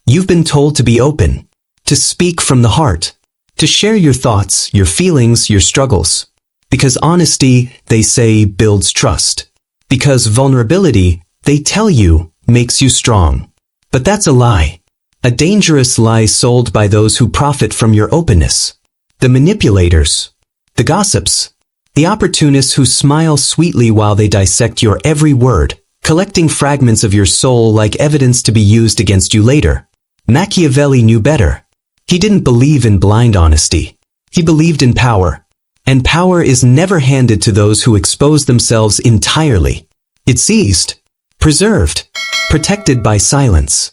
You've been told to be open, to speak from the heart, to share your thoughts, your feelings, your struggles. Because honesty, they say, builds trust. Because vulnerability, they tell you, makes you strong. But that's a lie. A dangerous lie sold by those who profit from your openness. The manipulators, the gossips, the opportunists who smile sweetly while they dissect your every word, collecting fragments of your soul like evidence to be used against you later. Machiavelli knew better. He didn't believe in blind honesty. He believed in power. And power is never handed to those who expose themselves entirely. It's seized, preserved, protected by silence.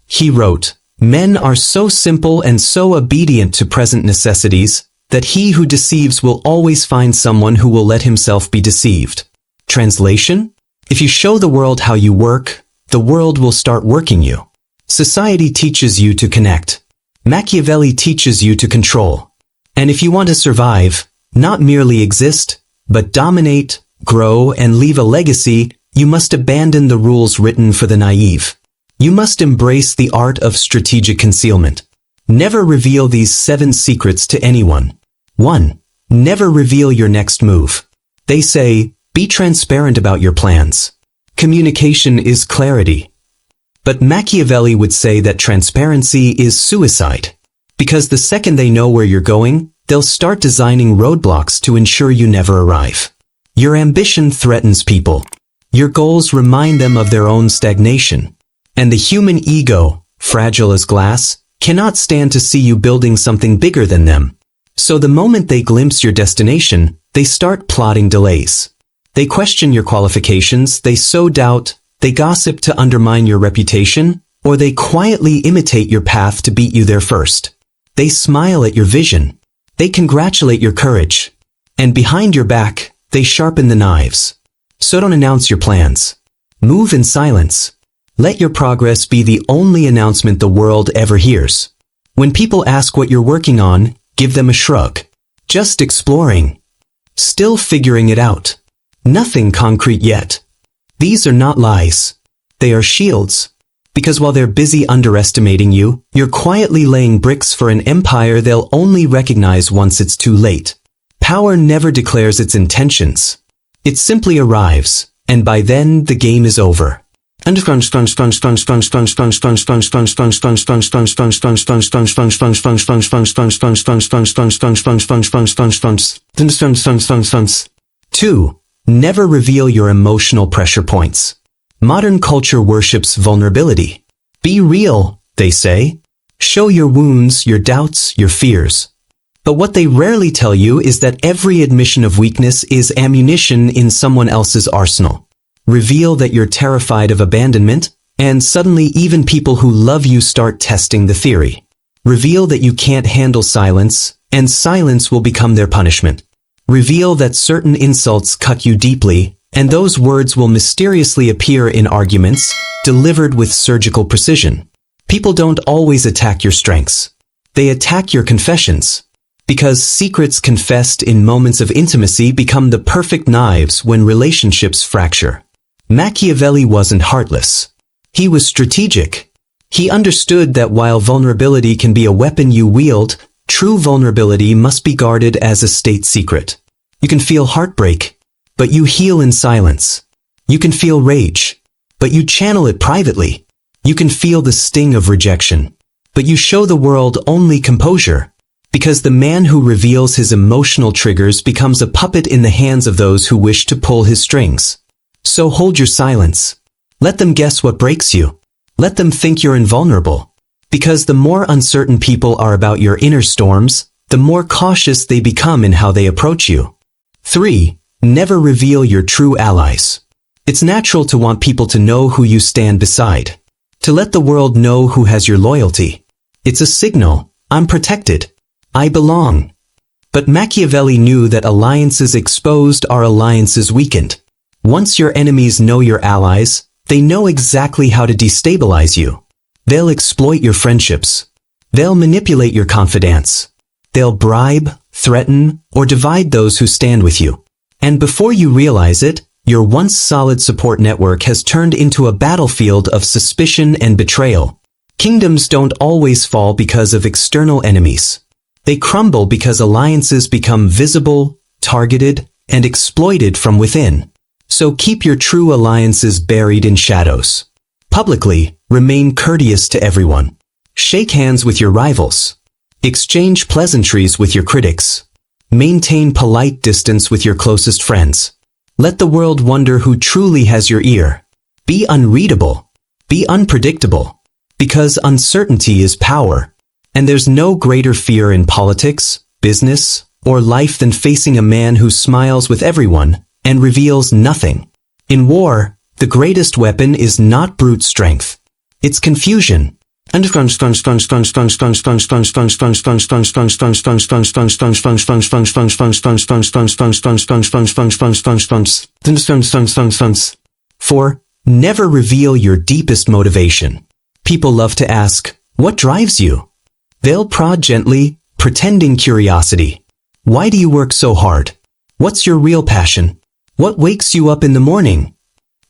He wrote, "Men are so simple and so obedient to present necessities that he who deceives will always find someone who will let himself be deceived." Translation? If you show the world how you work, the world will start working you. Society teaches you to connect. Machiavelli teaches you to control. And if you want to survive, not merely exist, but dominate, grow, and leave a legacy, you must abandon the rules written for the naive. You must embrace the art of strategic concealment. Never reveal these 7 secrets to anyone. 1. Never reveal your next move. They say, be transparent about your plans. Communication is clarity. But Machiavelli would say that transparency is suicide. Because the second they know where you're going, they'll start designing roadblocks to ensure you never arrive. Your ambition threatens people. Your goals remind them of their own stagnation. And the human ego, fragile as glass, cannot stand to see you building something bigger than them. So the moment they glimpse your destination, they start plotting delays. They question your qualifications, they sow doubt, they gossip to undermine your reputation, or they quietly imitate your path to beat you there first. They smile at your vision. They congratulate your courage. And behind your back, they sharpen the knives. So don't announce your plans. Move in silence. Let your progress be the only announcement the world ever hears. When people ask what you're working on, give them a shrug. Just exploring. Still figuring it out. Nothing concrete yet. These are not lies. They are shields. Because while they're busy underestimating you, you're quietly laying bricks for an empire they'll only recognize once it's too late. Power never declares its intentions. It simply arrives, and by then the game is over. Two. Never reveal your emotional pressure points. Modern culture worships vulnerability. Be real, they say. Show your wounds, your doubts, your fears. But what they rarely tell you is that every admission of weakness is ammunition in someone else's arsenal. Reveal that you're terrified of abandonment, and suddenly even people who love you start testing the theory. Reveal that you can't handle silence, and silence will become their punishment. Reveal that certain insults cut you deeply, and those words will mysteriously appear in arguments, delivered with surgical precision. People don't always attack your strengths. They attack your confessions. Because secrets confessed in moments of intimacy become the perfect knives when relationships fracture. Machiavelli wasn't heartless. He was strategic. He understood that while vulnerability can be a weapon you wield, true vulnerability must be guarded as a state secret. You can feel heartbreak, but you heal in silence. You can feel rage, but you channel it privately. You can feel the sting of rejection, but you show the world only composure. Because the man who reveals his emotional triggers becomes a puppet in the hands of those who wish to pull his strings. So hold your silence. Let them guess what breaks you. Let them think you're invulnerable. Because the more uncertain people are about your inner storms, the more cautious they become in how they approach you. 3. Never reveal your true allies. It's natural to want people to know who you stand beside. To let the world know who has your loyalty. It's a signal, I'm protected. I belong. But Machiavelli knew that alliances exposed are alliances weakened. Once your enemies know your allies, they know exactly how to destabilize you. They'll exploit your friendships. They'll manipulate your confidence. They'll bribe, threaten, or divide those who stand with you. And before you realize it, your once solid support network has turned into a battlefield of suspicion and betrayal. Kingdoms don't always fall because of external enemies. They crumble because alliances become visible, targeted, and exploited from within. So keep your true alliances buried in shadows. Publicly, remain courteous to everyone. Shake hands with your rivals. Exchange pleasantries with your critics. Maintain polite distance with your closest friends. Let the world wonder who truly has your ear. Be unreadable. Be unpredictable. Because uncertainty is power. And there's no greater fear in politics, business, or life than facing a man who smiles with everyone and reveals nothing. In war, the greatest weapon is not brute strength. It's confusion. Four, never reveal your deepest motivation. People love to ask, what drives you? They'll prod gently, pretending curiosity. Why do you work so hard? What's your real passion? What wakes you up in the morning?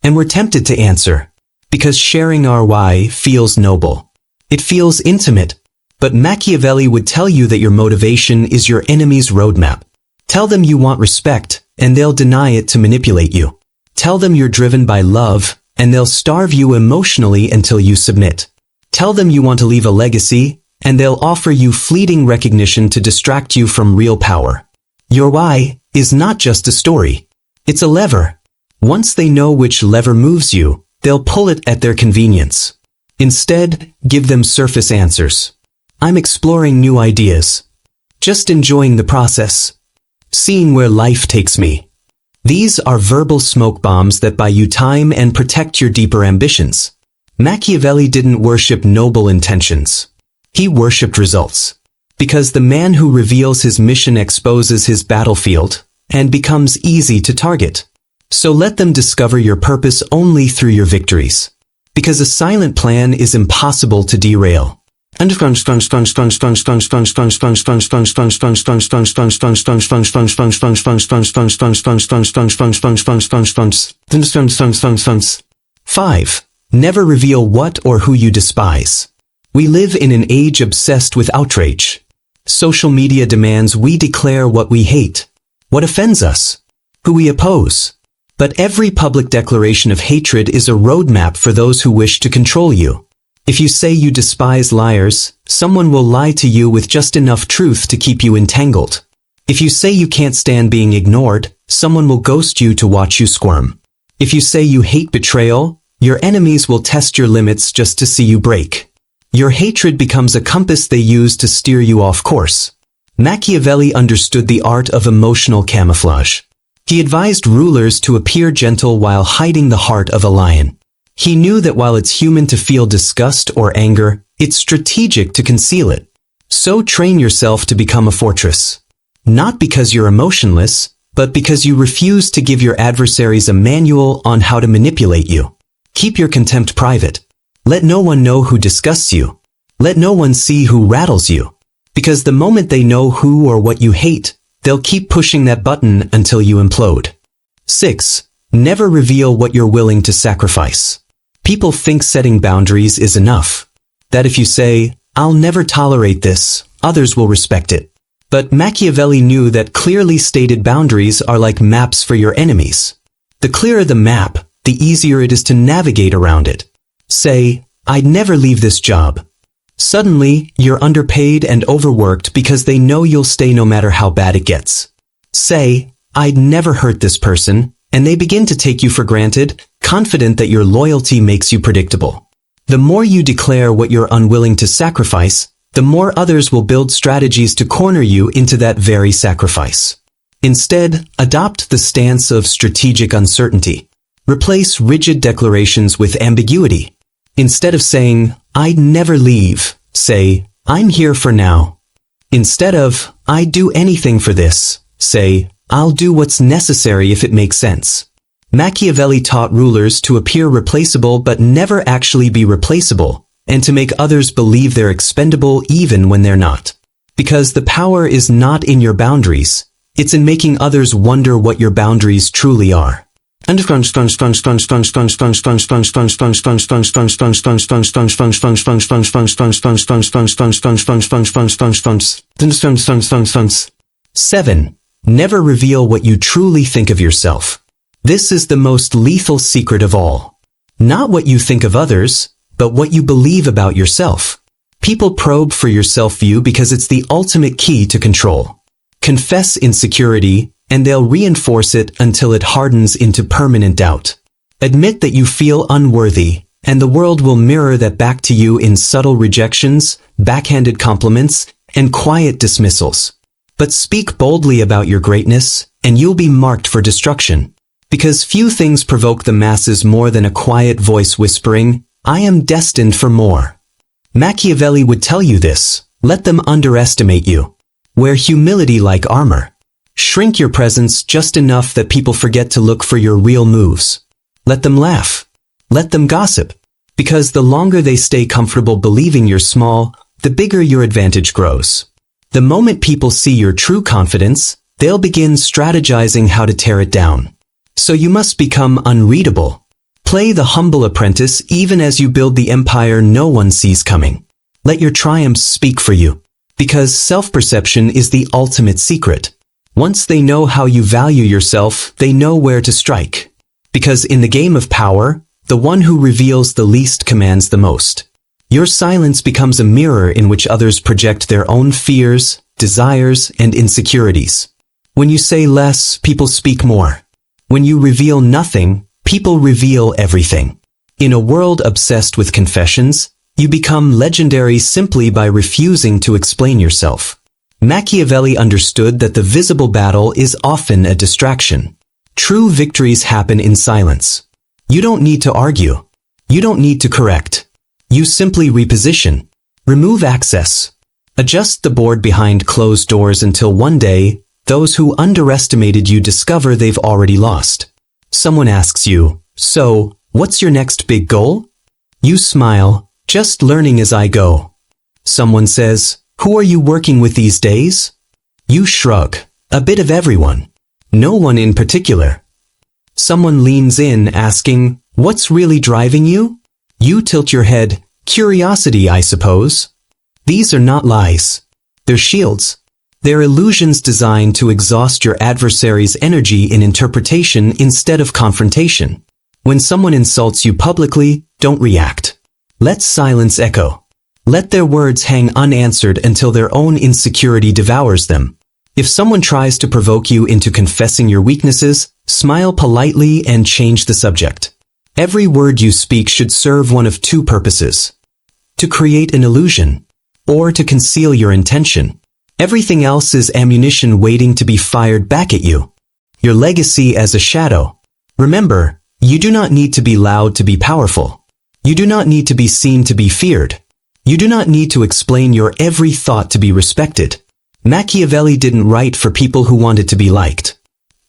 And we're tempted to answer, because sharing our why feels noble. It feels intimate. But Machiavelli would tell you that your motivation is your enemy's roadmap. Tell them you want respect, and they'll deny it to manipulate you. Tell them you're driven by love, and they'll starve you emotionally until you submit. Tell them you want to leave a legacy, and they'll offer you fleeting recognition to distract you from real power. Your why is not just a story. It's a lever. Once they know which lever moves you, they'll pull it at their convenience. Instead, give them surface answers. I'm exploring new ideas. Just enjoying the process. Seeing where life takes me. These are verbal smoke bombs that buy you time and protect your deeper ambitions. Machiavelli didn't worship noble intentions. He worshipped results. Because the man who reveals his mission exposes his battlefield and becomes easy to target. So let them discover your purpose only through your victories. Because a silent plan is impossible to derail. Five. Never reveal what or who you despise. We live in an age obsessed with outrage. Social media demands we declare what we hate, what offends us, who we oppose. But every public declaration of hatred is a roadmap for those who wish to control you. If you say you despise liars, someone will lie to you with just enough truth to keep you entangled. If you say you can't stand being ignored, someone will ghost you to watch you squirm. If you say you hate betrayal, your enemies will test your limits just to see you break. Your hatred becomes a compass they use to steer you off course. Machiavelli understood the art of emotional camouflage. He advised rulers to appear gentle while hiding the heart of a lion. He knew that while it's human to feel disgust or anger, it's strategic to conceal it. So train yourself to become a fortress. Not because you're emotionless, but because you refuse to give your adversaries a manual on how to manipulate you. Keep your contempt private. Let no one know who disgusts you. Let no one see who rattles you. Because the moment they know who or what you hate, they'll keep pushing that button until you implode. 6. Never reveal what you're willing to sacrifice. People think setting boundaries is enough. That if you say, I'll never tolerate this, others will respect it. But Machiavelli knew that clearly stated boundaries are like maps for your enemies. The clearer the map, the easier it is to navigate around it. Say, I'd never leave this job. Suddenly, you're underpaid and overworked because they know you'll stay no matter how bad it gets. Say, I'd never hurt this person, and they begin to take you for granted, confident that your loyalty makes you predictable. The more you declare what you're unwilling to sacrifice, the more others will build strategies to corner you into that very sacrifice. Instead, adopt the stance of strategic uncertainty. Replace rigid declarations with ambiguity. Instead of saying, I'd never leave, say, I'm here for now. Instead of, I'd do anything for this, say, I'll do what's necessary if it makes sense. Machiavelli taught rulers to appear replaceable but never actually be replaceable, and to make others believe they're expendable even when they're not. Because the power is not in your boundaries, it's in making others wonder what your boundaries truly are. 7. Never reveal what you truly think of yourself. This is the most lethal secret of all. Not what you think of others, but what you believe about yourself. People probe for your self-view because it's the ultimate key to control. Confess insecurity, and they'll reinforce it until it hardens into permanent doubt. Admit that you feel unworthy, and the world will mirror that back to you in subtle rejections, backhanded compliments, and quiet dismissals. But speak boldly about your greatness, and you'll be marked for destruction. Because few things provoke the masses more than a quiet voice whispering, "I am destined for more." Machiavelli would tell you this. Let them underestimate you. Wear humility like armor. Shrink your presence just enough that people forget to look for your real moves. Let them laugh. Let them gossip. Because the longer they stay comfortable believing you're small, the bigger your advantage grows. The moment people see your true confidence, they'll begin strategizing how to tear it down. So you must become unreadable. Play the humble apprentice even as you build the empire no one sees coming. Let your triumphs speak for you. Because self-perception is the ultimate secret. Once they know how you value yourself, they know where to strike. Because in the game of power, the one who reveals the least commands the most. Your silence becomes a mirror in which others project their own fears, desires, and insecurities. When you say less, people speak more. When you reveal nothing, people reveal everything. In a world obsessed with confessions, you become legendary simply by refusing to explain yourself. Machiavelli understood that the visible battle is often a distraction. True victories happen in silence. You don't need to argue. You don't need to correct. You simply reposition. Remove access. Adjust the board behind closed doors until one day, those who underestimated you discover they've already lost. Someone asks you, "So, what's your next big goal?" You smile, "Just learning as I go." Someone says, "Who are you working with these days?" You shrug, "A bit of everyone. No one in particular." Someone leans in asking, "What's really driving you?" You tilt your head, "Curiosity, I suppose." These are not lies. They're shields. They're illusions designed to exhaust your adversary's energy in interpretation instead of confrontation. When someone insults you publicly, don't react. Let silence echo. Let their words hang unanswered until their own insecurity devours them. If someone tries to provoke you into confessing your weaknesses, smile politely and change the subject. Every word you speak should serve one of two purposes: to create an illusion, or to conceal your intention. Everything else is ammunition waiting to be fired back at you. Your legacy as a shadow. Remember, you do not need to be loud to be powerful. You do not need to be seen to be feared. You do not need to explain your every thought to be respected. Machiavelli didn't write for people who wanted to be liked.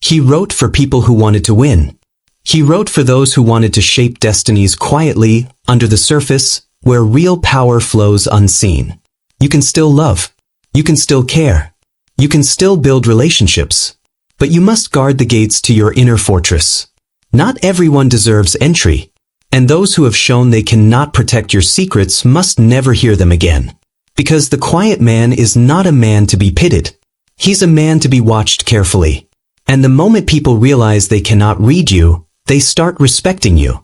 He wrote for people who wanted to win. He wrote for those who wanted to shape destinies quietly, under the surface, where real power flows unseen. You can still love. You can still care. You can still build relationships. But you must guard the gates to your inner fortress. Not everyone deserves entry. And those who have shown they cannot protect your secrets must never hear them again. Because the quiet man is not a man to be pitied. He's a man to be watched carefully. And the moment people realize they cannot read you, they start respecting you.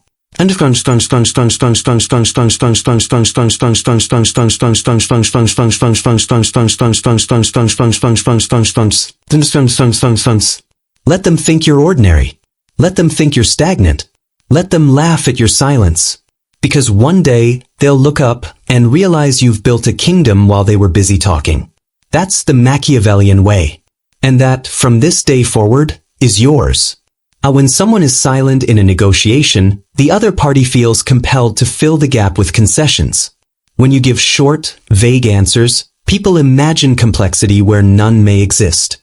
Let them think you're ordinary. Let them think you're stagnant. Let them laugh at your silence. Because one day, they'll look up and realize you've built a kingdom while they were busy talking. That's the Machiavellian way. And that, from this day forward, is yours. When someone is silent in a negotiation, the other party feels compelled to fill the gap with concessions. When you give short, vague answers, people imagine complexity where none may exist.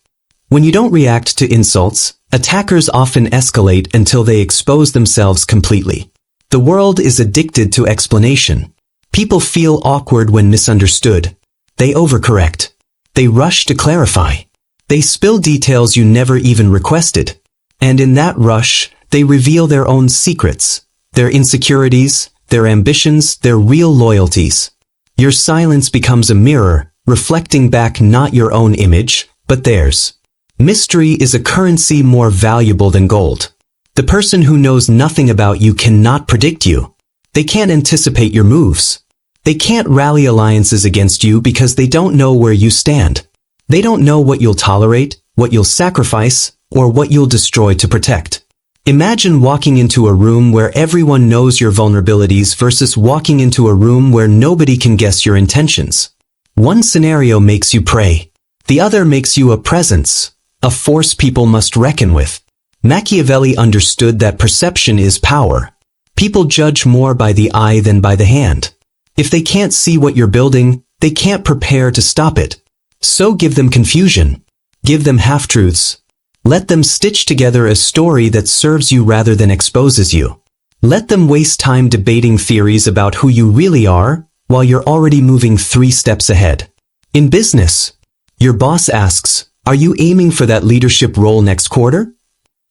When you don't react to insults, attackers often escalate until they expose themselves completely. The world is addicted to explanation. People feel awkward when misunderstood. They overcorrect. They rush to clarify. They spill details you never even requested. And in that rush, they reveal their own secrets, their insecurities, their ambitions, their real loyalties. Your silence becomes a mirror, reflecting back not your own image, but theirs. Mystery is a currency more valuable than gold. The person who knows nothing about you cannot predict you. They can't anticipate your moves. They can't rally alliances against you because they don't know where you stand. They don't know what you'll tolerate, what you'll sacrifice, or what you'll destroy to protect. Imagine walking into a room where everyone knows your vulnerabilities versus walking into a room where nobody can guess your intentions. One scenario makes you prey. The other makes you a presence, a force people must reckon with. Machiavelli understood that perception is power. People judge more by the eye than by the hand. If they can't see what you're building, they can't prepare to stop it. So give them confusion. Give them half-truths. Let them stitch together a story that serves you rather than exposes you. Let them waste time debating theories about who you really are, while you're already moving 3 steps ahead. In business, your boss asks, "Are you aiming for that leadership role next quarter?"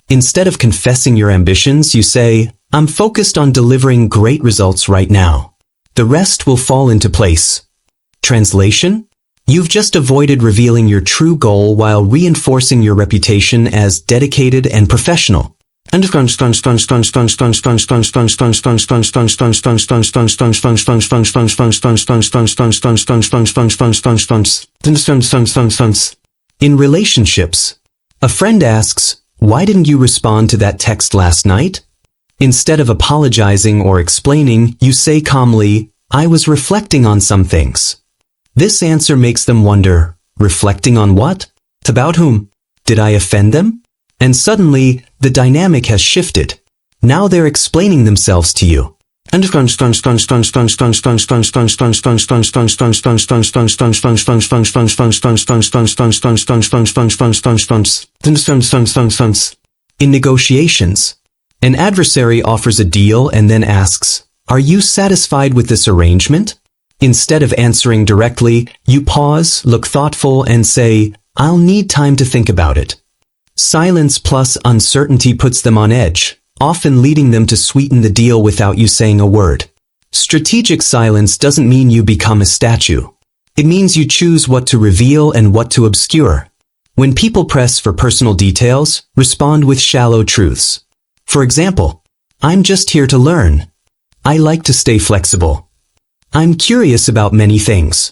Instead of confessing your ambitions, you say, "I'm focused on delivering great results right now. The rest will fall into place." Translation? You've just avoided revealing your true goal while reinforcing your reputation as dedicated and professional. In relationships, a friend asks, "Why didn't you respond to that text last night?" Instead of apologizing or explaining, you say calmly, "I was reflecting on some things." This answer makes them wonder, reflecting on what? About whom? Did I offend them? And suddenly, the dynamic has shifted. Now they're explaining themselves to you. In negotiations, an adversary offers a deal and then asks, "Are you satisfied with this arrangement?" Instead of answering directly, you pause, look thoughtful, and say, "I'll need time to think about it." Silence plus uncertainty puts them on edge, often leading them to sweeten the deal without you saying a word. Strategic silence doesn't mean you become a statue. It means you choose what to reveal and what to obscure. When people press for personal details, respond with shallow truths. For example, "I'm just here to learn. I like to stay flexible. I'm curious about many things."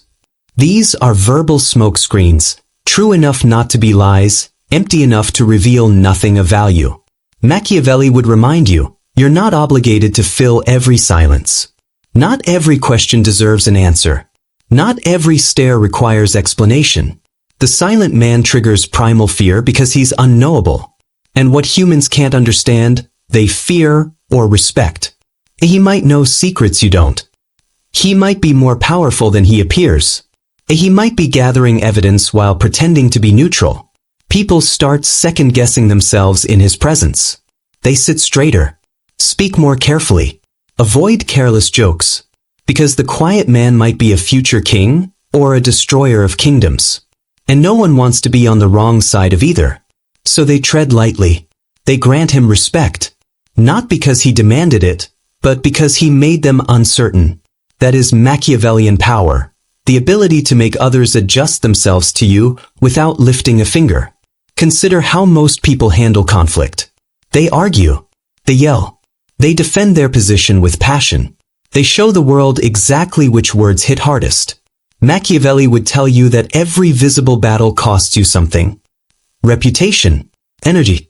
These are verbal smokescreens, true enough not to be lies, empty enough to reveal nothing of value. Machiavelli would remind you, you're not obligated to fill every silence. Not every question deserves an answer. Not every stare requires explanation. The silent man triggers primal fear because he's unknowable. And what humans can't understand, they fear or respect. He might know secrets you don't. He might be more powerful than he appears. He might be gathering evidence while pretending to be neutral. People start second-guessing themselves in his presence. They sit straighter. Speak more carefully. Avoid careless jokes. Because the quiet man might be a future king or a destroyer of kingdoms. And no one wants to be on the wrong side of either. So they tread lightly. They grant him respect. Not because he demanded it, but because he made them uncertain. That is Machiavellian power, the ability to make others adjust themselves to you without lifting a finger. Consider how most people handle conflict. They argue. They yell. They defend their position with passion. They show the world exactly which words hit hardest. Machiavelli would tell you that every visible battle costs you something. Reputation, energy,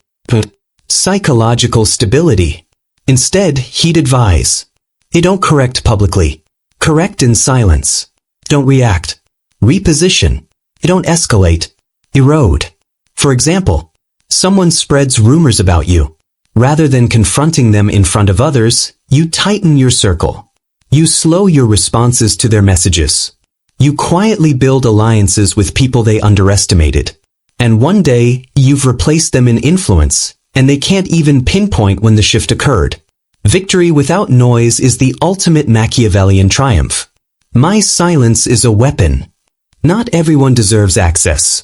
psychological stability. Instead, he'd advise, don't correct publicly. Correct in silence. Don't react. Reposition. Don't escalate. Erode. For example, someone spreads rumors about you. Rather than confronting them in front of others, you tighten your circle. You slow your responses to their messages. You quietly build alliances with people they underestimated. And one day, you've replaced them in influence, and they can't even pinpoint when the shift occurred. Victory without noise is the ultimate Machiavellian triumph. My silence is a weapon. Not everyone deserves access.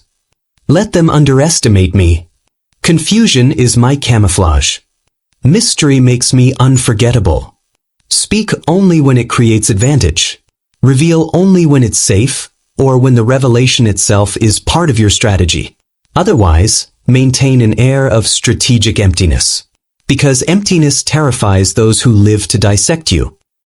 Let them underestimate me. Confusion is my camouflage. Mystery makes me unforgettable. Speak only when it creates advantage. Reveal only when it's safe, or when the revelation itself is part of your strategy. Otherwise, maintain an air of strategic emptiness. Because emptiness terrifies those who live to dissect you.